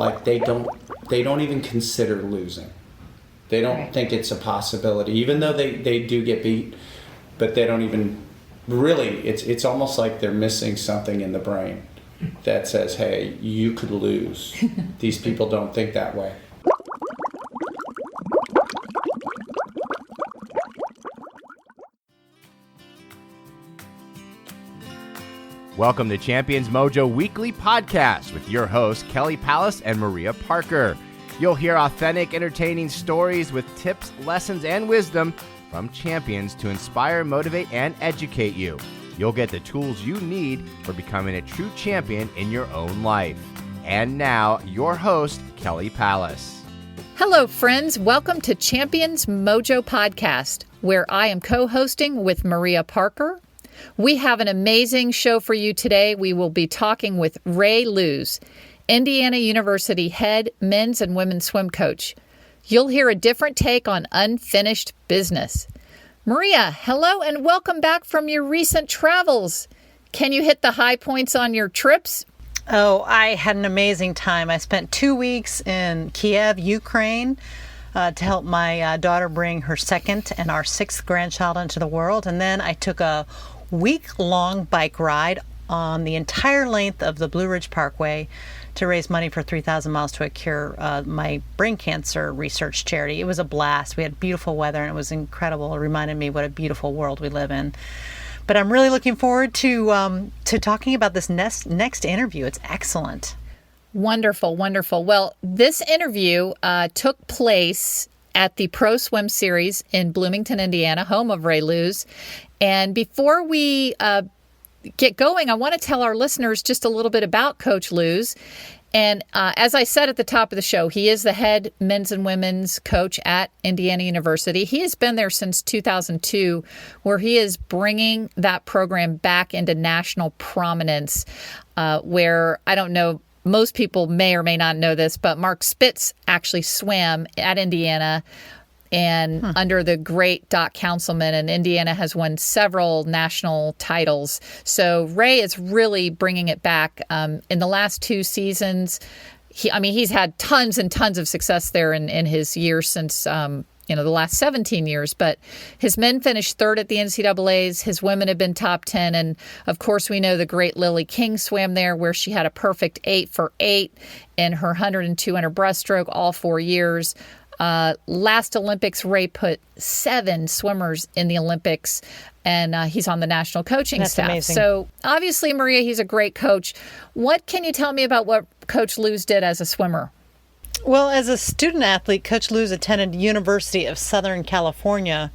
like they don't even consider losing. They don't think it's a possibility, even though they do get beat, but they don't even really, it's almost like they're missing something in the brain that says, hey, you could lose. These people don't think that way. Welcome to Champions Mojo Weekly Podcast with your hosts, Kelly Pallas and Maria Parker. You'll hear authentic, entertaining stories with tips, lessons, and wisdom from champions to inspire, motivate, and educate you. You'll get the tools you need for becoming a true champion in your own life. And now, your host, Kelly Pallas. Hello, friends. Welcome to Champions Mojo Podcast, where I am co-hosting with Maria Parker. We have an amazing show for you today. We will be talking with Ray Looze, Indiana University head men's and women's swim coach. You'll hear a different take on unfinished business. Maria, hello and welcome back from your recent travels. Can you hit the high points on your trips? Oh, I had an amazing time. I spent 2 weeks in Kiev, Ukraine, to help my daughter bring her second and our sixth grandchild into the world. And then I took a week-long bike ride on the entire length of the Blue Ridge Parkway to raise money for 3,000 Miles to a Cure, my brain cancer research charity. It was a blast. We had beautiful weather and it was incredible. It reminded me what a beautiful world we live in. But I'm really looking forward to talking about this next interview. It's excellent. Wonderful, wonderful. Well, this interview took place at the Pro Swim Series in Bloomington, Indiana, home of Ray Looze. And before we get going, I want to tell our listeners just a little bit about Coach Looze. And as I said at the top of the show, he is the head men's and women's coach at Indiana University. He has been there since 2002, where he is bringing that program back into national prominence, where, I don't know, most people may or may not know this, but Mark Spitz actually swam at Indiana and under the great Doc Councilman, and Indiana has won several national titles. So Ray is really bringing it back. In the last 2 seasons, he's had tons and tons of success there in his years since, the last 17 years. But his men finished third at the NCAAs. His women have been top 10. And, of course, we know the great Lilly King swam there, where she had a perfect 8 for 8 in her 100 and 200 breaststroke all 4 years. Last Olympics, Ray put 7 swimmers in the Olympics, and he's on the national coaching staff. Amazing. So obviously, Maria, he's a great coach. What can you tell me about what Coach Looze did as a swimmer? Well, as a student athlete, Coach Looze attended University of Southern California,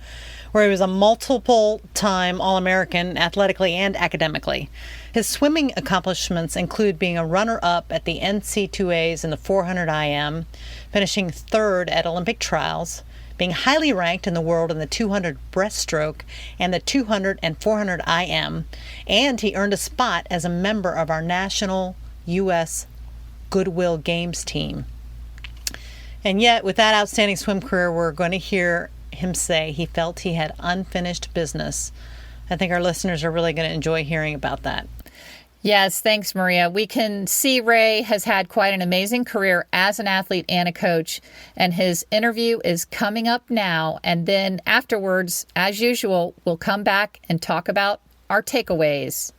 where he was a multiple-time All-American athletically and academically. His swimming accomplishments include being a runner-up at the NC2As in the 400 IM, finishing third at Olympic trials, being highly ranked in the world in the 200 breaststroke and the 200 and 400 IM, and he earned a spot as a member of our national U.S. Goodwill Games team. And yet, with that outstanding swim career, we're going to hear him say he felt he had unfinished business. I think our listeners are really going to enjoy hearing about that. Yes, thanks, Maria. We can see Ray has had quite an amazing career as an athlete and a coach, and his interview is coming up now. And then afterwards, as usual, we'll come back and talk about our takeaways.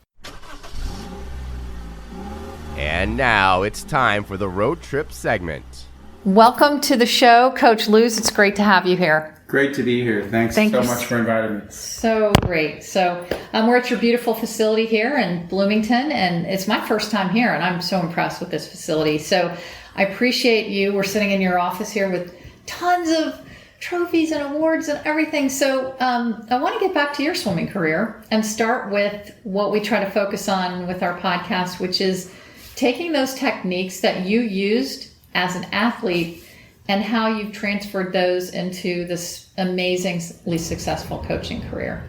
And now it's time for the road trip segment. Welcome to the show, Coach Looze. It's great to have you here. Great to be here. Thank so much for inviting me. So great. So we're at your beautiful facility here in Bloomington, and it's my first time here, and I'm so impressed with this facility. So I appreciate you. We're sitting in your office here with tons of trophies and awards and everything. So I want to get back to your swimming career and start with what we try to focus on with our podcast, which is taking those techniques that you used as an athlete and how you've transferred those into this amazingly successful coaching career.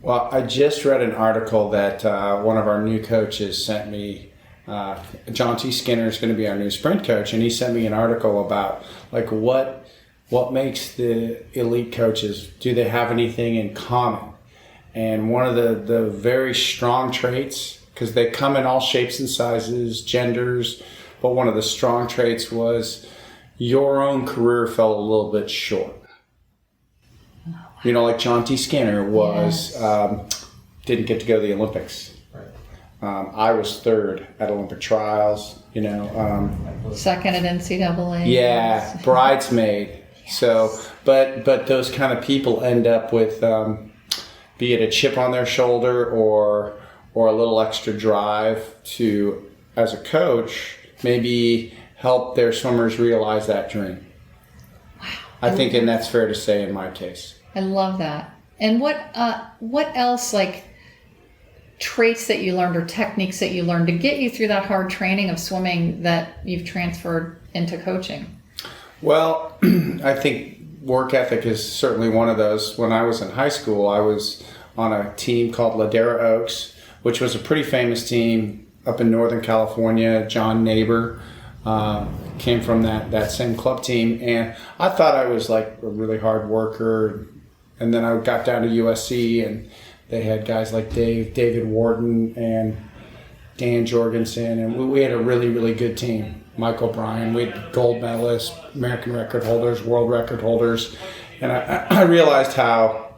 Well, I just read an article that one of our new coaches sent me. Jonty Skinner is going to be our new sprint coach, and he sent me an article about like what makes the elite coaches. Do they have anything in common? And one of the very strong traits, because they come in all shapes and sizes, genders, but one of the strong traits was your own career fell a little bit short. You know, like Jonty Skinner was, didn't get to go to the Olympics. I was third at Olympic trials, you know. Second at NCAA. Yeah, bridesmaid. Yes. So, but those kind of people end up with, be it a chip on their shoulder or a little extra drive to, as a coach, maybe help their swimmers realize that dream. Wow. I think, and that's fair to say in my case. I love that. And what else, like, traits that you learned or techniques that you learned to get you through that hard training of swimming that you've transferred into coaching? Well, I think work ethic is certainly one of those. When I was in high school, I was on a team called Ladera Oaks, which was a pretty famous team up in Northern California. John Neighbor came from that same club team, and I thought I was like a really hard worker. And then I got down to USC, and they had guys like David Wharton and Dan Jorgensen, and we had a really, really good team. Michael Bryan, we had gold medalists, American record holders, world record holders, and I realized how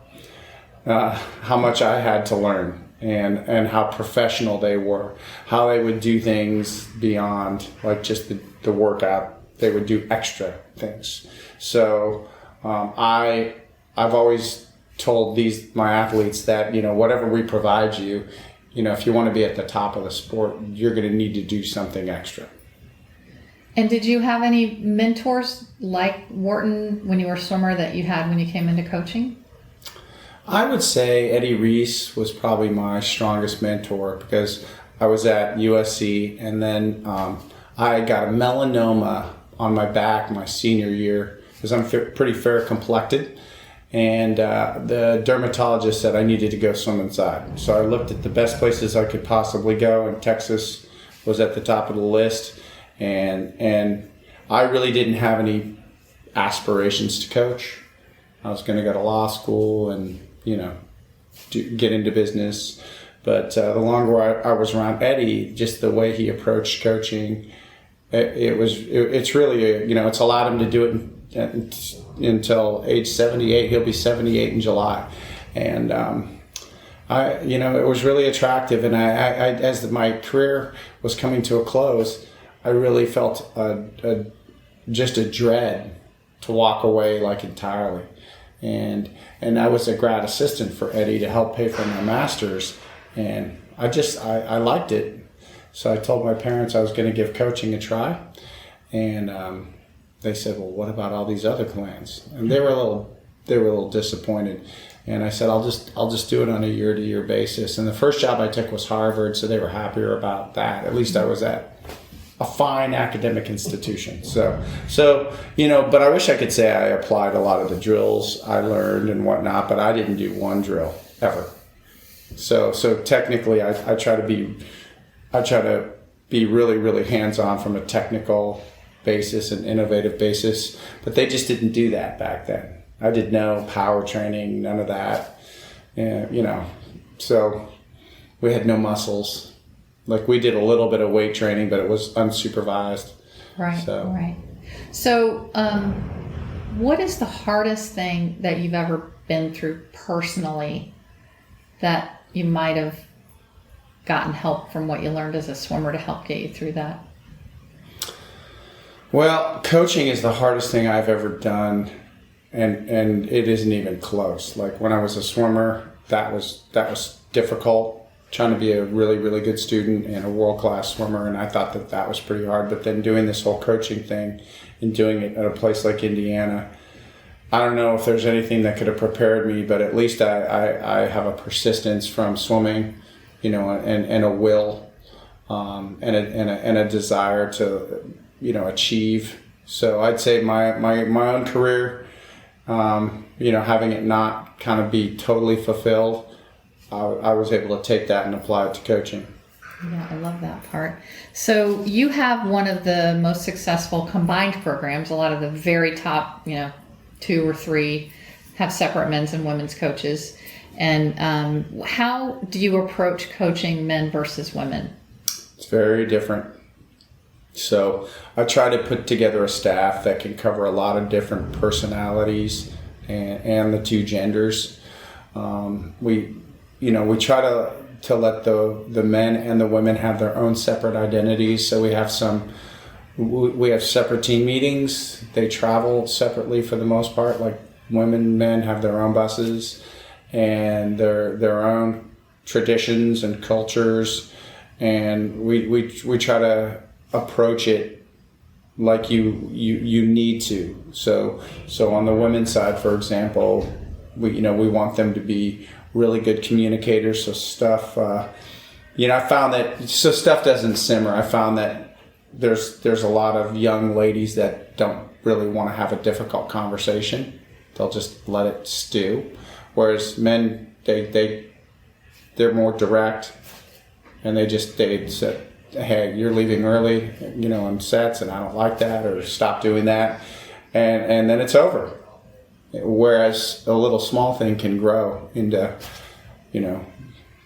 much I had to learn and how professional they were, how they would do things beyond like just the workout. They would do extra things. So I've always told my athletes that, you know, whatever we provide you, you know, if you want to be at the top of the sport, you're going to need to do something extra. And did you have any mentors like Wharton when you were a swimmer that you had when you came into coaching? I would say Eddie Reese was probably my strongest mentor because I was at USC, and then I got a melanoma on my back my senior year because I'm pretty fair complected. And the dermatologist said I needed to go swim inside. So I looked at the best places I could possibly go, and Texas was at the top of the list. And I really didn't have any aspirations to coach. I was going to go to law school and, you know, get into business. But the longer I was around Eddie, just the way he approached coaching, it's really, you know, it's allowed him to do it until age 78. He'll be 78 in July. And, you know, it was really attractive. And I as my career was coming to a close, I really felt just a dread to walk away like entirely. And I was a grad assistant for Eddie to help pay for my master's. And I liked it. So I told my parents I was going to give coaching a try. And they said, well, what about all these other plans? And they were a little disappointed. And I said, I'll just do it on a year-to-year basis. And the first job I took was Harvard, so they were happier about that. At least I was at a fine academic institution. So you know, but I wish I could say I applied a lot of the drills I learned and whatnot, but I didn't do one drill ever. So technically, I try to be really, really hands-on from a technical basis and innovative basis, but they just didn't do that back then. I did no power training, none of that. You know, so we had no muscles. Like, we did a little bit of weight training, but it was unsupervised. Right. So, what is the hardest thing that you've ever been through personally that you might have gotten help from what you learned as a swimmer to help get you through that? Well, coaching is the hardest thing I've ever done, and it isn't even close. Like, when I was a swimmer, that was difficult. Trying to be a really, really good student and a world-class swimmer, and I thought that was pretty hard. But then doing this whole coaching thing and doing it at a place like Indiana, I don't know if there's anything that could have prepared me, but at least I have a persistence from swimming, you know, and a will, and a desire to, you know, achieve. So I'd say my own career, you know, having it not kind of be totally fulfilled, I was able to take that and apply it to coaching. Yeah, I love that part. So you have one of the most successful combined programs. A lot of the very top, you know, 2 or 3 have separate men's and women's coaches. And how do you approach coaching men versus women? It's very different. So I try to put together a staff that can cover a lot of different personalities and the two genders. We try to let the men and the women have their own separate identities. So we have separate team meetings. They travel separately for the most part. Like women and men have their own buses and their own traditions and cultures. And we try to approach it like you need to. So on the women's side, for example, we want them to be really good communicators. So stuff, I found that stuff doesn't simmer. I found that there's a lot of young ladies that don't really want to have a difficult conversation. They'll just let it stew. Whereas men, they're more direct, and they say, hey, you're leaving early, in sets, and I don't like that, or stop doing that, and then it's over. Whereas a little small thing can grow into,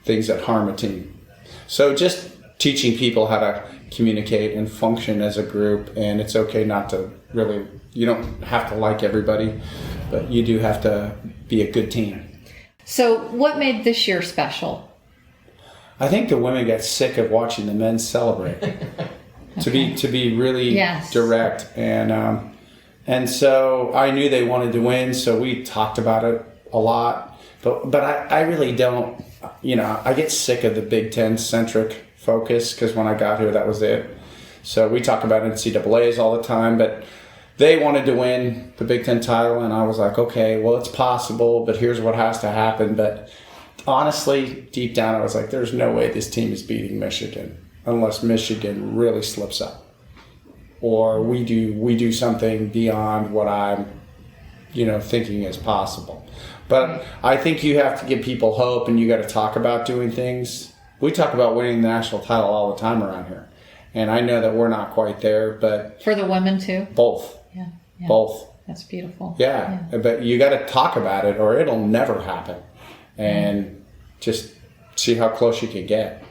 things that harm a team. So just teaching people how to communicate and function as a group, and it's okay not to really, you don't have to like everybody, but you do have to be a good team. So what made this year special? I think the women got sick of watching the men celebrate. Okay. To be really direct, and so I knew they wanted to win, so we talked about it a lot. But I really don't. I get sick of the Big Ten centric focus, because when I got here, that was it. So we talk about NCAAs all the time, but they wanted to win the Big Ten title, and I was like, okay, well, it's possible, but here's what has to happen. But honestly, deep down, I was like, there's no way this team is beating Michigan unless Michigan really slips up, or we do something beyond what I'm, thinking is possible. But I think you have to give people hope, and you got to talk about doing things. We talk about winning the national title all the time around here, and I know that we're not quite there, but for the women too. Both. Yeah. Both. That's beautiful. Yeah, but you got to talk about it, or it'll never happen. And just see how close you can get.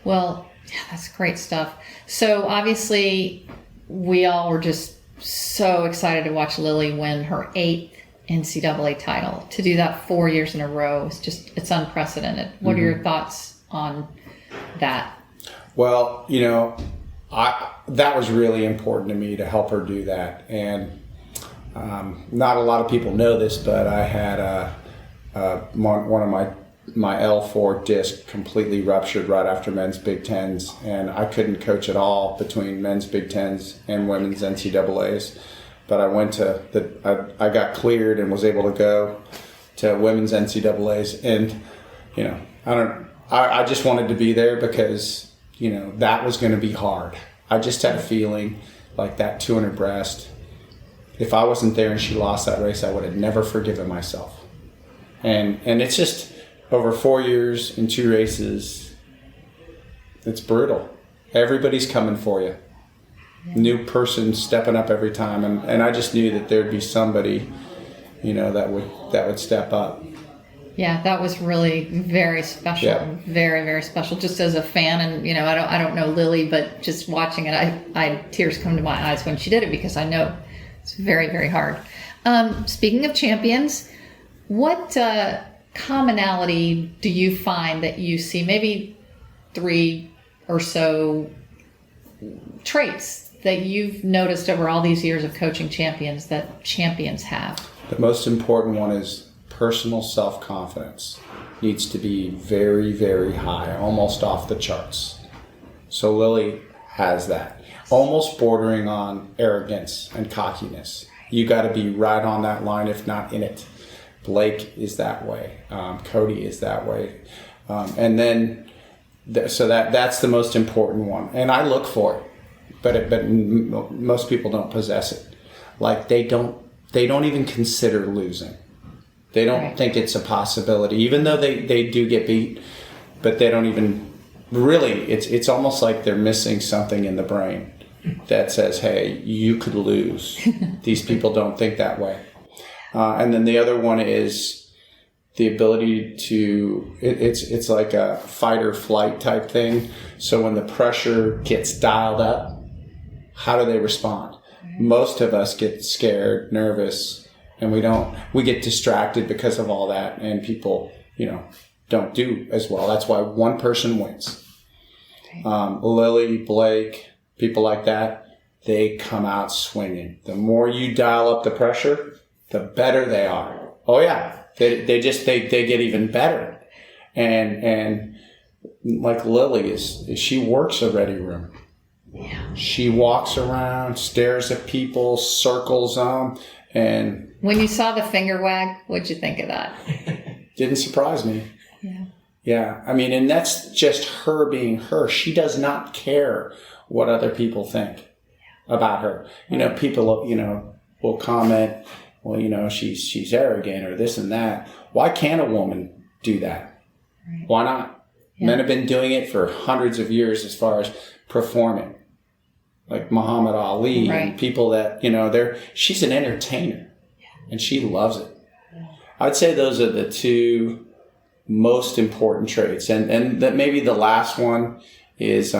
Well, that's great stuff. So obviously, we all were just so excited to watch Lilly win her 8th NCAA title. To do that 4 years in a row is it's unprecedented. What are your thoughts on that? Well, that was really important to me to help her do that. And not a lot of people know this, but I had one of my L4 disc completely ruptured right after men's Big Tens, and I couldn't coach at all between men's Big Tens and women's NCAAs. But I went to I got cleared and was able to go to women's NCAAs, and I just wanted to be there because that was going to be hard. I just had a feeling like that 200 breast, if I wasn't there and she lost that race, I would have never forgiven myself. And it's just over 4 years and 2 races, it's brutal. Everybody's coming for you. New person stepping up every time, and I just knew that there'd be somebody, that would step up. Yeah, that was really very special. Yeah. Very, very special. Just as a fan, and I don't know Lilly, but just watching it, I tears come to my eyes when she did it, because I know it's very, very hard. Speaking of champions, what commonality do you find that you see? Maybe 3 or so traits that you've noticed over all these years of coaching champions that champions have. The most important one is personal self-confidence. Needs to be very, very high, almost off the charts. So Lilly has that. Almost bordering on arrogance and cockiness. You got to be right on that line, if not in it. Blake is that way. Cody is that way. And then, so that's the most important one. And I look for it, but most people don't possess it. Like they don't even consider losing. They don't think it's a possibility, even though they do get beat, but they don't even really, it's almost like they're missing something in the brain that says, hey, you could lose. These people don't think that way. And then the other one is the ability to, it's like a fight or flight type thing. So when the pressure gets dialed up, how do they respond? Most of us get scared, nervous, and we get distracted because of all that, and people, don't do as well. That's why one person wins. Lilly, Blake, people like that, they come out swinging. The more you dial up the pressure, the better they are. Oh yeah. They get even better. And like Lilly she works a ready room. Yeah. She walks around, stares at people, circles them, and when you saw the finger wag, what'd you think of that? Didn't surprise me. Yeah. Yeah. I mean, and that's just her being her. She does not care what other people think about her. People, will comment, well, she's arrogant or this and that. Why can't a woman do that? Right. Why not? Yeah. Men have been doing it for hundreds of years as far as performing. Like Muhammad Ali and people that, she's an entertainer and she loves it. Yeah. I'd say those are the two most important traits. And that maybe the last one is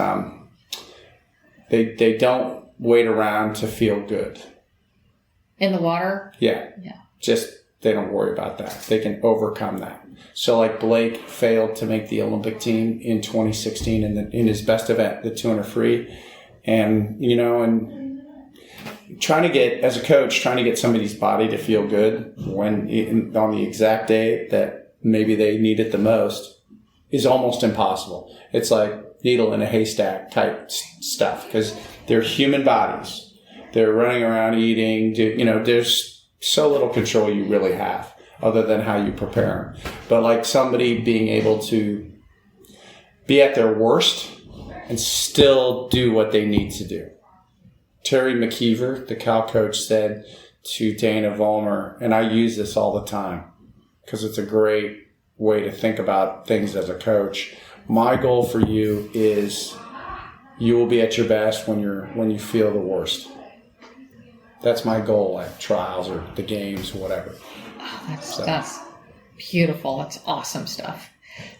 they don't wait around to feel good. In the water? Yeah. Yeah. Just, they don't worry about that. They can overcome that. So like Blake failed to make the Olympic team in 2016 in his best event, the 200 free. And, and as a coach, trying to get somebody's body to feel good on the exact day that maybe they need it the most is almost impossible. It's like needle in a haystack type stuff because they're human bodies. They're running around eating, there's so little control you really have other than how you prepare them. But like somebody being able to be at their worst and still do what they need to do. Teri McKeever, the Cal coach, said to Dana Vollmer, and I use this all the time because it's a great way to think about things as a coach. My goal for you is you will be at your best when you feel the worst. That's my goal at trials or the games, whatever. Oh, that's beautiful. That's awesome stuff.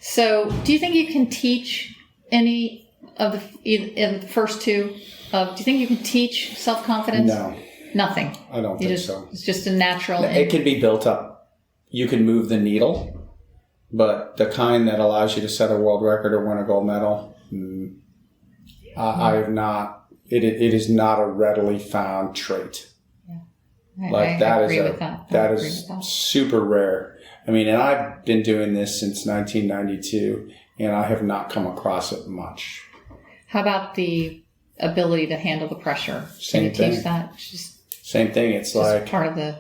So do you think you can teach any of in the first two? Do you think you can teach self-confidence? No. Nothing? I don't think so. It's just a natural... It can be built up. You can move the needle, but the kind that allows you to set a world record or win a gold medal, I have not... It is not a readily found trait. I agree with that. That is super rare. I mean, and I've been doing this since 1992, and I have not come across it much. How about the ability to handle the pressure? Same Can you thing. teach that? Same thing. It's like part of the...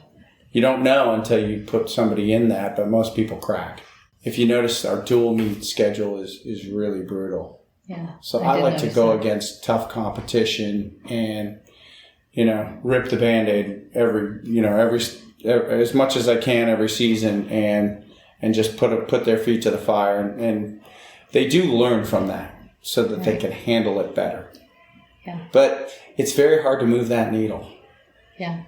You don't know until you put somebody in that, but most people crack. If you notice, our dual meet schedule is really brutal. Yeah. So I like to go against tough competition and rip the Band-Aid every as much as I can every season and just put their feet to the fire. And they do learn from that so that they can handle it better. Yeah. But it's very hard to move that needle. Yeah.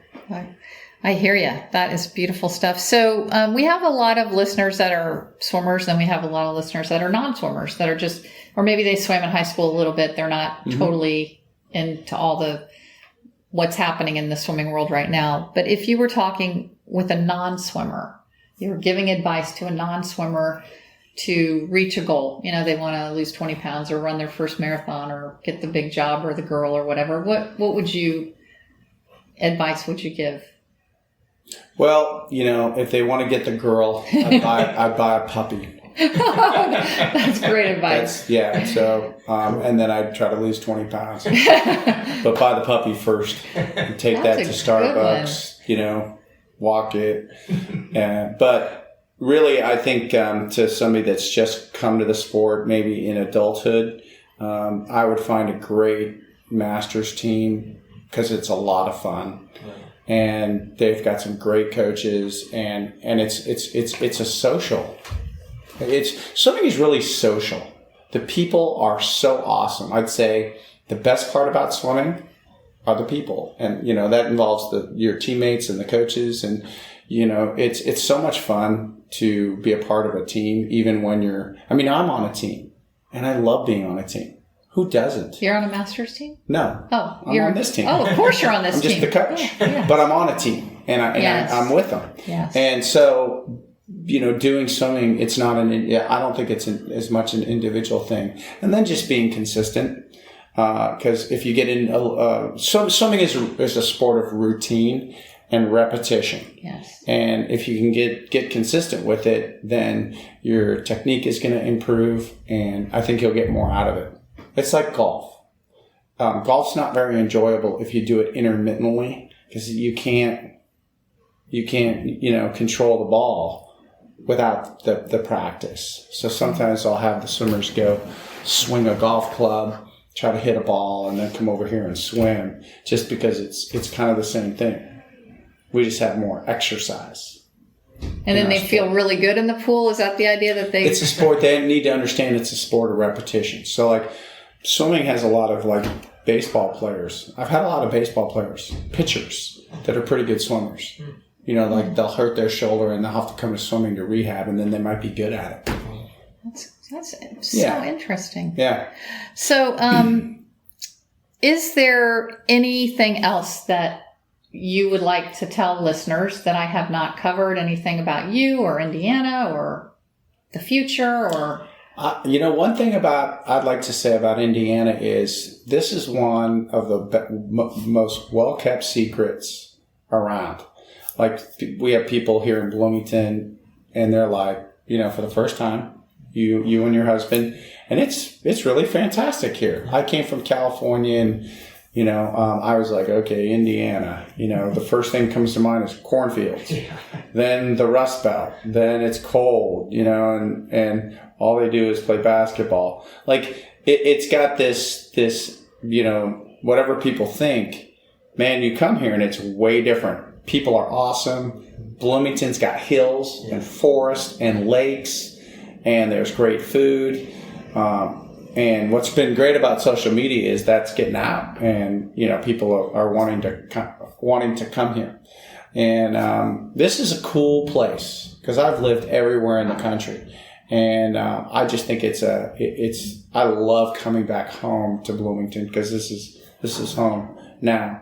I hear you. That is beautiful stuff. So we have a lot of listeners that are swimmers, and we have a lot of listeners that are non-swimmers that are just, or maybe they swam in high school a little bit. They're not totally into all the what's happening in the swimming world right now. But if you were talking with a non-swimmer, you were giving advice to a non-swimmer to reach a goal. They want to lose 20 pounds or run their first marathon or get the big job or the girl or whatever. What advice would you give? Well, if they want to get the girl, I'd buy a puppy. That's great advice. So, and then I'd try to lose 20 pounds. But buy the puppy first and take that to Starbucks, walk it. But really, I think to somebody that's just come to the sport, maybe in adulthood, I would find a great masters team because it's a lot of fun. And they've got some great coaches, and it's a social. Swimming is really social. The people are so awesome. I'd say the best part about swimming are the people, and that involves your teammates and the coaches, and it's so much fun to be a part of a team. Even when I'm on a team, and I love being on a team. Who doesn't? You're on a master's team? No. Oh, I'm on this team. Oh, of course you're on this I'm team. just the coach. Yeah. But I'm on a team, and I'm with them. Yes. And so, doing swimming, it's not I don't think it's as much an individual thing. And then just being consistent. Because if you get in, swimming is a sport of routine and repetition. Yes. And if you can get consistent with it, then your technique is going to improve, and I think you'll get more out of it. It's like golf. Golf's not very enjoyable if you do it intermittently, because you can't control the ball without the practice. So sometimes I'll have the swimmers go swing a golf club, try to hit a ball, and then come over here and swim, just because it's kind of the same thing. We just have more exercise. And then they feel really good in the pool? Is that the idea that they... It's a sport. They need to understand it's a sport of repetition. So, like, swimming has a lot of, like, baseball players. I've had a lot of baseball players, pitchers, that are pretty good swimmers. Like, they'll hurt their shoulder and they'll have to come to swimming to rehab, and then they might be good at it. That's so interesting. Yeah. So, is there anything else that you would like to tell listeners that I have not covered? Anything about you or Indiana or the future or... one thing I'd like to say about Indiana is this is one of the most well-kept secrets around. Like, we have people here in Bloomington, and they're like, for the first time, you and your husband, and it's really fantastic here. I came from California, and I was like, okay, Indiana. The first thing that comes to mind is cornfields, then the Rust Belt, then it's cold, and all they do is play basketball. Like, it's got this, whatever people think, man, you come here and it's way different. People are awesome. Bloomington's got hills and forests and lakes, and there's great food. And what's been great about social media is that's getting out, and people are wanting to come here. And this is a cool place, because I've lived everywhere in the country, and I just think I love coming back home to Bloomington, because this is home now.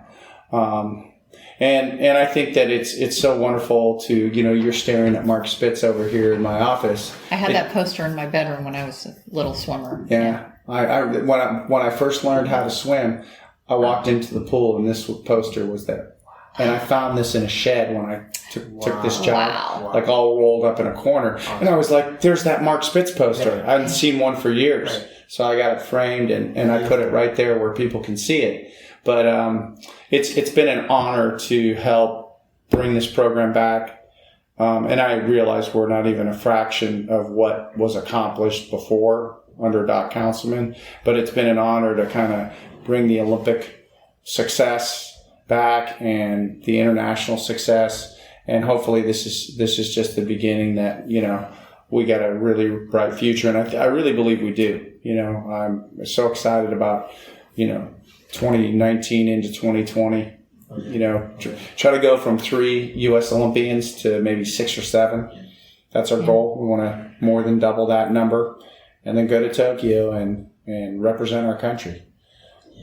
And I think that it's so wonderful to, you're staring at Mark Spitz over here in my office. I had that poster in my bedroom when I was a little swimmer. Yeah. When I first learned how to swim, I walked into the pool and this poster was there. And I found this in a shed when I took this job, like all rolled up in a corner. And I was like, there's that Mark Spitz poster. I hadn't seen one for years. Right. So I got it framed and I put it right there where people can see it. But it's been an honor to help bring this program back. And I realize we're not even a fraction of what was accomplished before under Doc Councilman. But it's been an honor to kind of bring the Olympic success back and the international success. And hopefully this is just the beginning that, we got a really bright future. And I really believe we do. I'm so excited about, 2019 into 2020, try to go from 3 U.S. Olympians to maybe 6 or 7. That's our goal. We want to more than double that number, and then go to Tokyo and represent our country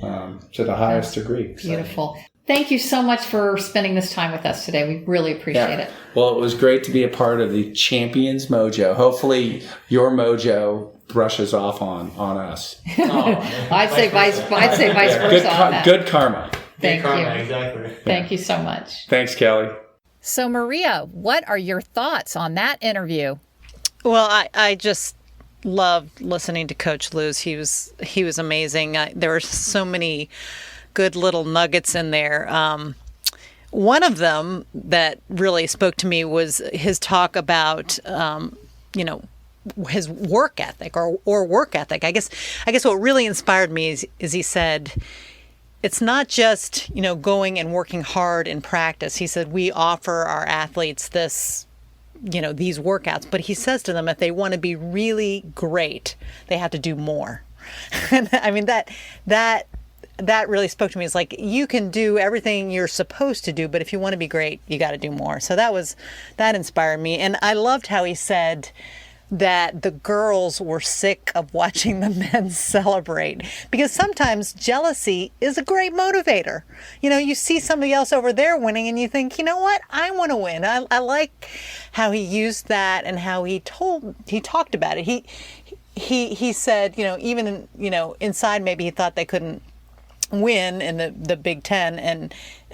to the highest degree. Beautiful. Thank you so much for spending this time with us today. We really appreciate it. Well, it was great to be a part of the Champions Mojo. Hopefully your mojo brushes off on us. I'd say vice versa on that. Good karma. Thank you. Exactly. Thank you so much. Thanks, Kelly. So, Maria, what are your thoughts on that interview? Well, I just loved listening to Coach Looze. He was amazing. There were so many good little nuggets in there. One of them that really spoke to me was his talk about, his work ethic or work ethic. I guess what really inspired me is he said, it's not just, going and working hard in practice. He said, we offer our athletes this, these workouts, but he says to them, if they want to be really great, they have to do more. And I mean, that really spoke to me. It's like, you can do everything you're supposed to do, but if you want to be great, you got to do more. So that inspired me. And I loved how he said, that the girls were sick of watching the men celebrate, because sometimes jealousy is a great motivator. You see somebody else over there winning and you think, you know what, I want to win. I like how he used that and how he talked about it. He said, even inside maybe he thought they couldn't win in the Big Ten,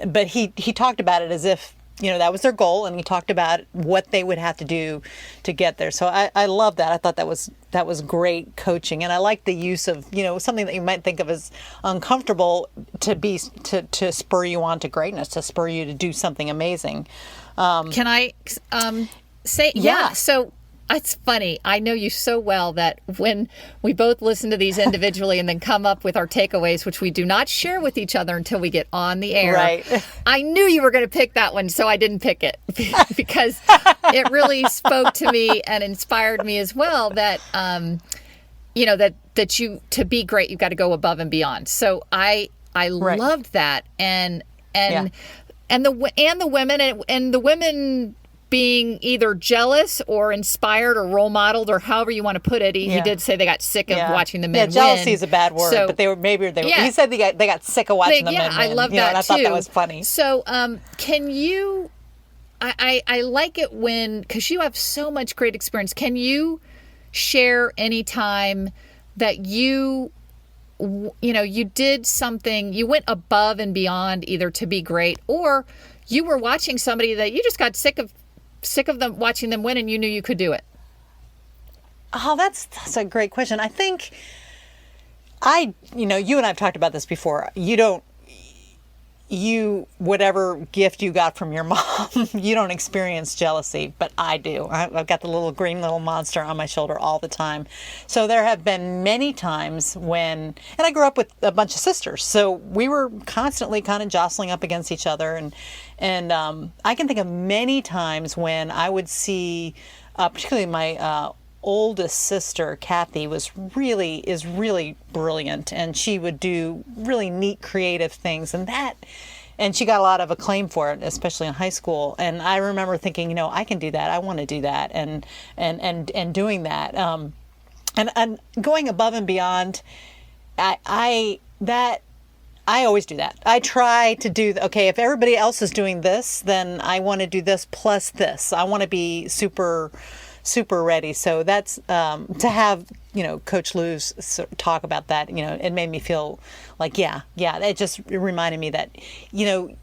but he talked about it as if that was their goal, and he talked about what they would have to do to get there. So I love that. I thought that was great coaching, and I like the use of something that you might think of as uncomfortable to spur you on to greatness, to spur you to do something amazing. Can I say Yeah. So it's funny. I know you so well that when we both listen to these individually and then come up with our takeaways, which we do not share with each other until we get on the air. Right. I knew you were going to pick that one, so I didn't pick it because it really spoke to me and inspired me as well that, that you, to be great, you've got to go above and beyond. So I Right. loved that. And Yeah. the women being either jealous or inspired or role modeled or however you want to put it. He did say they got sick of watching the men win. Jealousy is a bad word, but they were. He said they got sick of watching the men win. I love that and I too. thought that was funny. So can you, I like it because you have so much great experience. Can you share any time that you did something, you went above and beyond either to be great, or you were watching somebody that you just got sick of them watching them win and you knew you could do it? Oh, that's a great question. I think you and I've talked about this before. Whatever gift you got from your mom, you don't experience jealousy, but I do. I've got the little green little monster on my shoulder all the time. So there have been many times and I grew up with a bunch of sisters, so we were constantly kind of jostling up against each other, and I can think of many times when I would see, particularly my oldest sister, Kathy, is really brilliant, and she would do really neat, creative things, and she got a lot of acclaim for it, especially in high school. And I remember thinking, I can do that. I want to do that, and doing that, and going above and beyond. I always do that. I try to do, okay, if everybody else is doing this, then I want to do this plus this. I want to be super ready. So that's to have Coach Looze talk about that. It made me feel like it just reminded me that you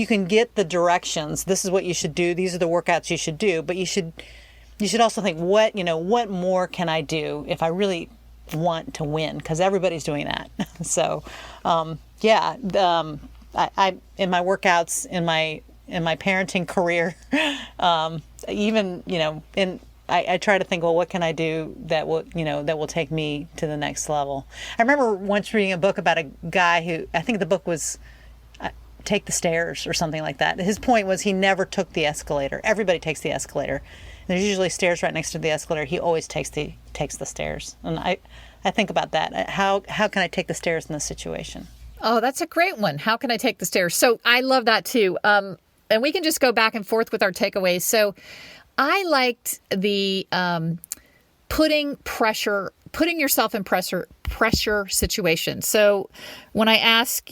can get the directions. This is what you should do. These are the workouts you should do. But you should also think, what more can I do if I really want to win? Because everybody's doing that. So I in my workouts, in my parenting career, I try to think, well, what can I do that will take me to the next level? I remember once reading a book about a guy who, I think the book was Take the Stairs or something like that. His point was he never took the escalator. Everybody takes the escalator. There's usually stairs right next to the escalator. He always takes the stairs. And I think about that. How can I take the stairs in this situation? Oh, that's a great one. How can I take the stairs? So I love that too. And we can just go back and forth with our takeaways. So I liked the putting yourself in pressure situations. So when I ask,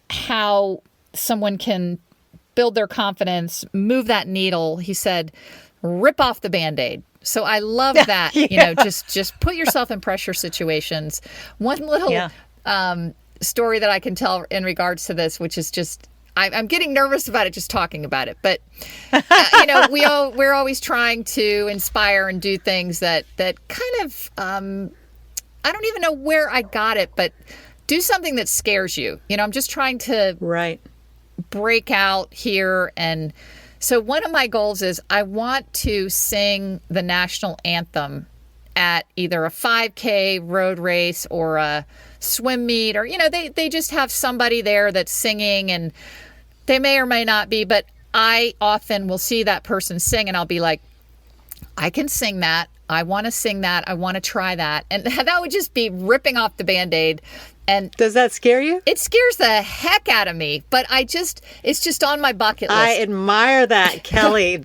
how someone can build their confidence, move that needle, he said, rip off the Band-Aid. So I love that, just put yourself in pressure situations. One little story that I can tell in regards to this, which is just, I'm getting nervous about it just talking about it. But, we're always trying to inspire and do things that kind of, I don't even know where I got it, but do something that scares you. I'm just trying to break out here. And so one of my goals is I want to sing the national anthem at either a 5K road race or a swim meet, or, they just have somebody there that's singing, and they may or may not be, but I often will see that person sing and I'll be like, I can sing that. I want to sing that. I want to try that. And that would just be ripping off the Band-Aid And does that scare you? it scares the heck out of me, but it's just on my bucket list. I admire that, Kelly.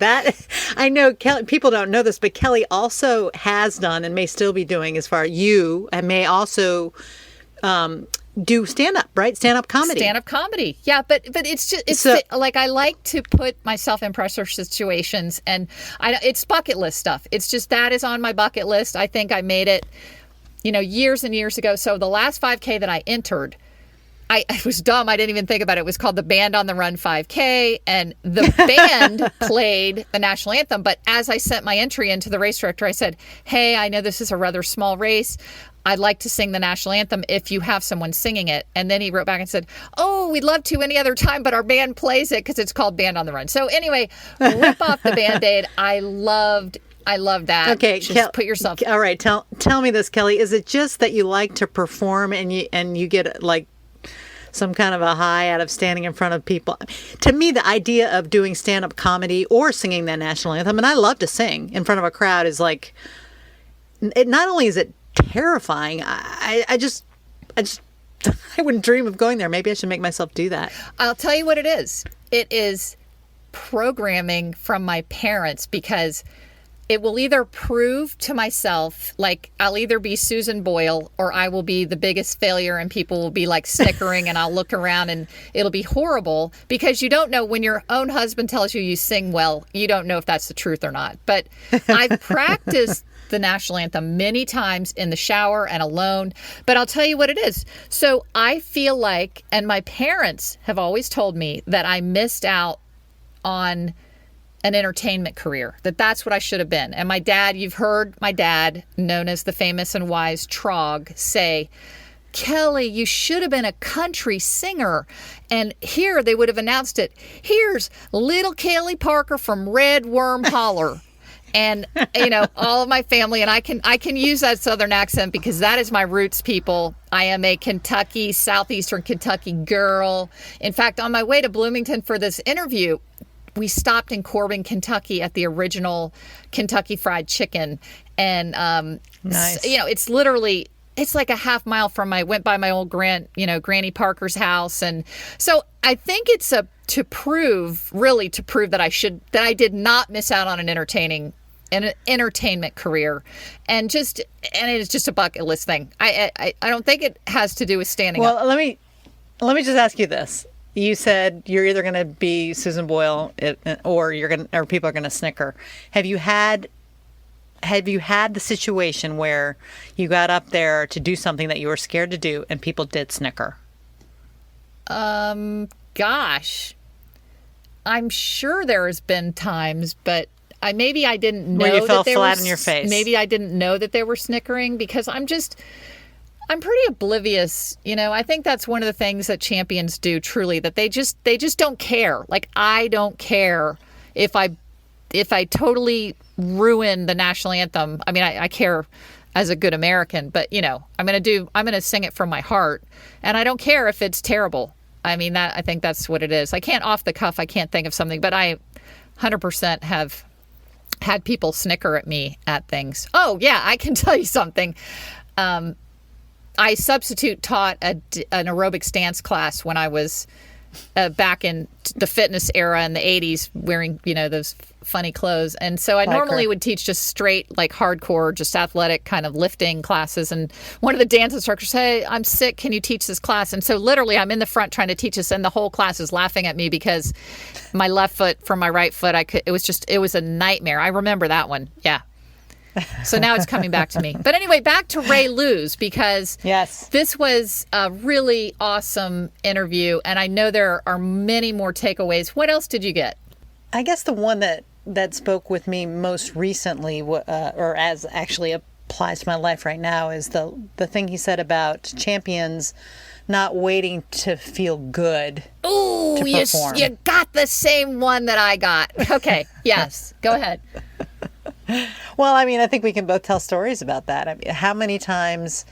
I know Kelly, people don't know this, but Kelly also has done and may still be doing and may also do stand-up, right? Stand-up comedy. Stand-up comedy. Yeah, but it's like I like to put myself in pressure situations, and it's bucket list stuff. It's just that is on my bucket list. I think I made it, years and years ago. So the last 5K that I entered, I was dumb. I didn't even think about it. It was called the Band on the Run 5K, and the band played the national anthem. But as I sent my entry into the race director, I said, hey, I know this is a rather small race. I'd like to sing the national anthem if you have someone singing it. And then he wrote back and said, oh, we'd love to any other time, but our band plays it because it's called Band on the Run. So anyway, rip off the Band-Aid. I loved that. Okay, just put yourself. All right, tell me this, Kelly. Is it just that you like to perform and you get like some kind of a high out of standing in front of people? To me, the idea of doing stand-up comedy or singing that national anthem, and I love to sing in front of a crowd, is like, not only is it terrifying, I just I wouldn't dream of going there. Maybe I should make myself do that. I'll tell you what it is. It is programming from my parents, because it will either prove to myself, like I'll either be Susan Boyle or I will be the biggest failure, and people will be like snickering and I'll look around and it'll be horrible, because you don't know when your own husband tells you sing well, you don't know if that's the truth or not. But I've practiced the national anthem many times in the shower and alone, but I'll tell you what it is. So I feel like, and my parents have always told me that I missed out on an entertainment career, that's what I should have been. And my dad, you've heard my dad, known as the famous and wise Trog, say, Kelly, you should have been a country singer. And here they would have announced it. Here's little Kelly Parker from Red Worm Holler. And, all of my family, and I can use that Southern accent because that is my roots, people. I am a Southeastern Kentucky girl. In fact, on my way to Bloomington for this interview, we stopped in Corbin, Kentucky at the original Kentucky Fried Chicken. And, nice. It's like a half mile from went by my old Granny Parker's house. And so I think it's to prove that I did not miss out on an entertainment career, and it is just a bucket list thing. I don't think it has to do with standing up. Well, let me just ask you this. You said you're either going to be Susan Boyle or people are going to snicker. Have you had the situation where you got up there to do something that you were scared to do and people did snicker? Gosh, I'm sure there has been times, but maybe I didn't know where you fell that flat on your face. Maybe I didn't know that they were snickering because I'm pretty oblivious. I think that's one of the things that champions do truly, that they just don't care. Like, I don't care if I totally ruin the national anthem. I mean, I care as a good American, but I'm going to sing it from my heart, and I don't care if it's terrible. I mean, I think that's what it is. I can't off the cuff. I can't think of something, but I 100% have had people snicker at me at things. Oh yeah, I can tell you something. I substitute taught an aerobics dance class when I was back in the fitness era in the 80s, wearing, those funny clothes. And so I normally would teach just straight, like hardcore, just athletic kind of lifting classes. And one of the dance instructors said, hey, I'm sick. Can you teach this class? And so literally I'm in the front trying to teach this, and the whole class is laughing at me because my left foot from my right foot, it was a nightmare. I remember that one. Yeah. So now it's coming back to me. But anyway, back to Ray Looze, because yes, this was a really awesome interview, and I know there are many more takeaways. What else did you get? I guess the one that spoke with me most recently, or as actually applies to my life right now, is the thing he said about champions not waiting to feel good to perform. You got the same one that I got. Okay, yes, go ahead. Well, I mean, I think we can both tell stories about that. I mean, how many times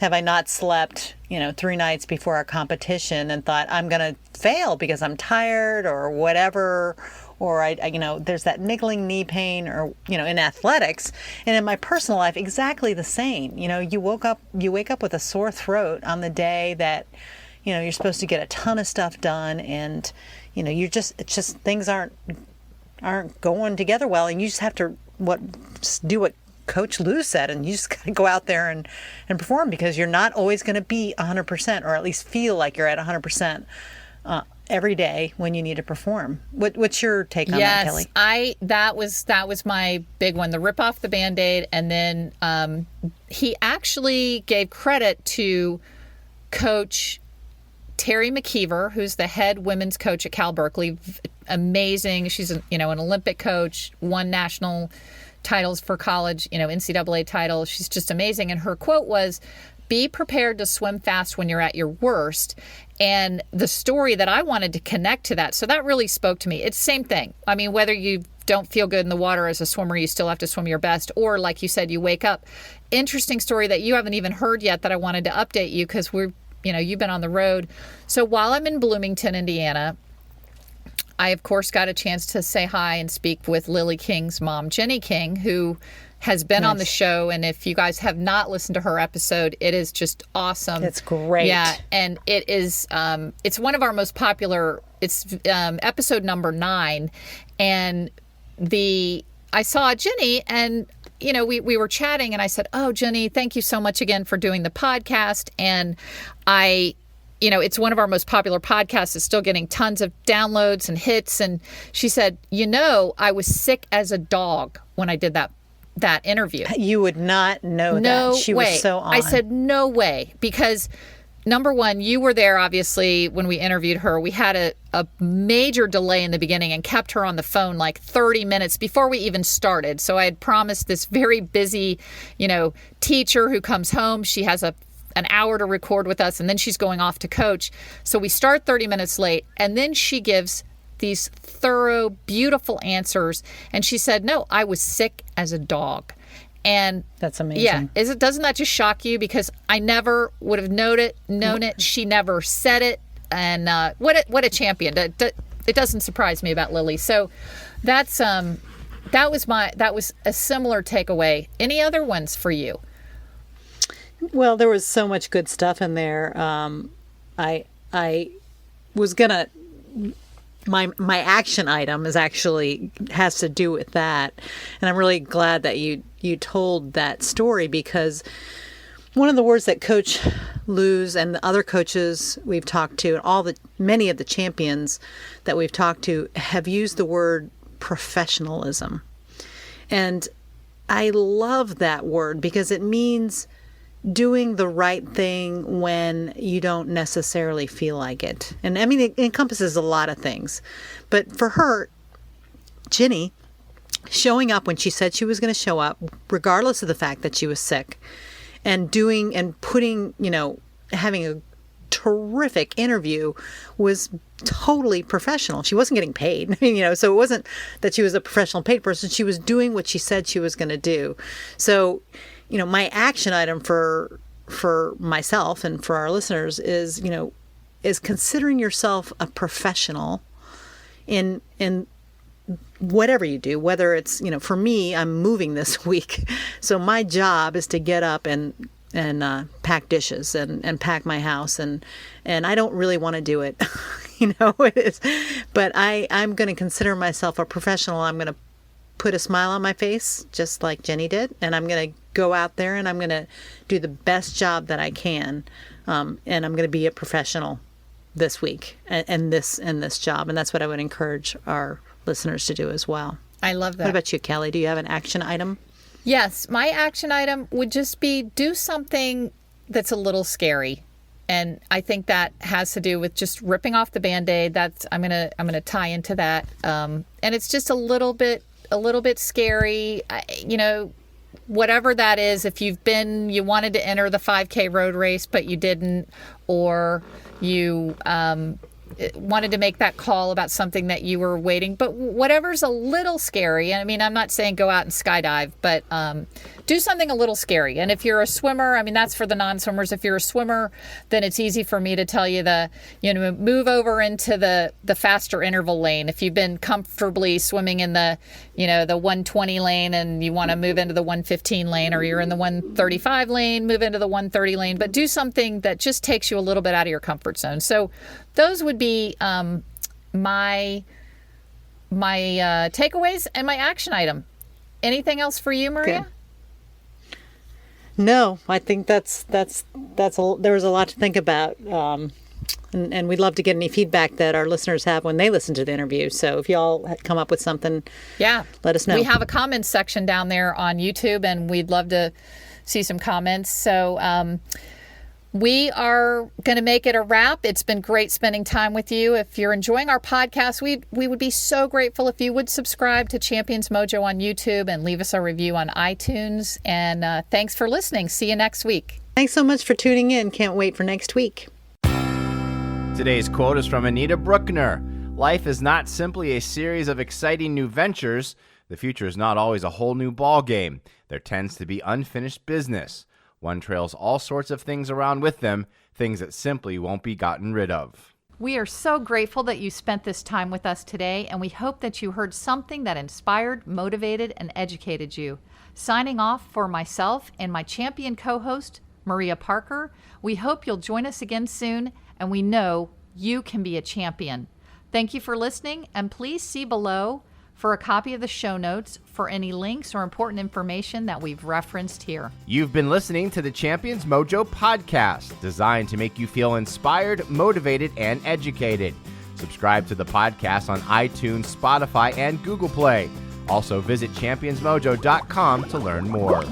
have I not slept, 3 nights before our competition and thought I'm going to fail because I'm tired or whatever, or there's that niggling knee pain, or, in athletics. And in my personal life, exactly the same. You wake up with a sore throat on the day that, you're supposed to get a ton of stuff done, and, it's just things aren't going together well, and you just have to do what Coach Lou said, and you just got to go out there and perform, because you're not always going to be 100%, or at least feel like you're at 100% every day when you need to perform. What's your take on that, Kelly? That was my big one, the rip off the Band-Aid. And then he actually gave credit to Coach Teri McKeever, who's the head women's coach at Cal Berkeley. Amazing. She's an Olympic coach, won national titles for college, NCAA titles. She's just amazing. And her quote was, "Be prepared to swim fast when you're at your worst." And the story that I wanted to connect to that, so that really spoke to me. It's the same thing. I mean, whether you don't feel good in the water as a swimmer, you still have to swim your best. Or like you said, you wake up. Interesting story that you haven't even heard yet that I wanted to update you, because you've been on the road. So while I'm in Bloomington, Indiana, I, of course, got a chance to say hi and speak with Lilly King's mom, Jenny King, who has been on the show. And if you guys have not listened to her episode, it is just awesome. It's great. Yeah. And it is, it's one of our most popular, it's episode number 9. And I saw Jenny, and, we were chatting, and I said, "Oh, Jenny, thank you so much again for doing the podcast." And it's one of our most popular podcasts. It's still getting tons of downloads and hits. And she said, I was sick as a dog when I did that interview. You would not know no that. She way. was so on. I said, no way. Because number one, you were there, obviously, when we interviewed her. We had a major delay in the beginning and kept her on the phone like 30 minutes before we even started. So I had promised this very busy, teacher who comes home. She has an hour to record with us, and then she's going off to coach. So we start 30 minutes late, and then she gives these thorough, beautiful answers. And she said, "No, I was sick as a dog." And that's amazing. Yeah. Doesn't that just shock you? Because I never would have known it. She never said it. And what a champion. It doesn't surprise me about Lilly. So that was a similar takeaway. Any other ones for you? Well, there was so much good stuff in there. I was gonna. My action item has to do with that, and I'm really glad that you told that story, because one of the words that Coach Looze and the other coaches we've talked to, and many of the champions that we've talked to, have used the word professionalism, and I love that word, because it means doing the right thing when you don't necessarily feel like it. And I mean, it encompasses a lot of things. But for her, Jenny, showing up when she said she was going to show up, regardless of the fact that she was sick, and putting, having a terrific interview, was totally professional. She wasn't getting paid, so it wasn't that she was a professional paid person. She was doing what she said she was going to do. So, my action item for myself and for our listeners is considering yourself a professional in whatever you do, whether it's, for me, I'm moving this week. So my job is to get up and pack dishes and pack my house. And I don't really want to do it, it is, but I'm going to consider myself a professional. I'm going to put a smile on my face, just like Jenny did. And I'm going to go out there and I'm going to do the best job that I can. And I'm going to be a professional this week and this job. And that's what I would encourage our listeners to do as well. I love that. What about you, Kelly? Do you have an action item? Yes. My action item would just be do something that's a little scary. And I think that has to do with just ripping off the Band-Aid. I'm gonna tie into that. And it's just a little bit scary. Whatever that is, if you wanted to enter the 5K road race, but you didn't, or you wanted to make that call about something that you were waiting, but whatever's a little scary. I mean, I'm not saying go out and skydive, but do something a little scary. And if you're a swimmer, I mean, that's for the non-swimmers. If you're a swimmer, then it's easy for me to tell you move over into the faster interval lane. If you've been comfortably swimming in the 120 lane and you want to move into the 115 lane, or you're in the 135 lane, move into the 130 lane, but do something that just takes you a little bit out of your comfort zone. So those would be my takeaways and my action item. Anything else for you, Maria? Good. No, I think there was a lot to think about, and we'd love to get any feedback that our listeners have when they listen to the interview. So if y'all come up with something, let us know. We have a comments section down there on YouTube, and we'd love to see some comments. So we are going to make it a wrap. It's been great spending time with you. If you're enjoying our podcast, we would be so grateful if you would subscribe to Champions Mojo on YouTube and leave us a review on iTunes. And thanks for listening. See you next week. Thanks so much for tuning in. Can't wait for next week. Today's quote is from Anita Brookner. Life is not simply a series of exciting new ventures. The future is not always a whole new ball game. There tends to be unfinished business. One trails all sorts of things around with them, things that simply won't be gotten rid of. We are so grateful that you spent this time with us today, and we hope that you heard something that inspired, motivated, and educated you. Signing off for myself and my champion co-host, Maria Parker, we hope you'll join us again soon, and we know you can be a champion. Thank you for listening, and please see below for a copy of the show notes for any links or important information that we've referenced here. You've been listening to the Champions Mojo podcast, designed to make you feel inspired, motivated, and educated. Subscribe to the podcast on iTunes, Spotify, and Google Play. Also visit championsmojo.com to learn more.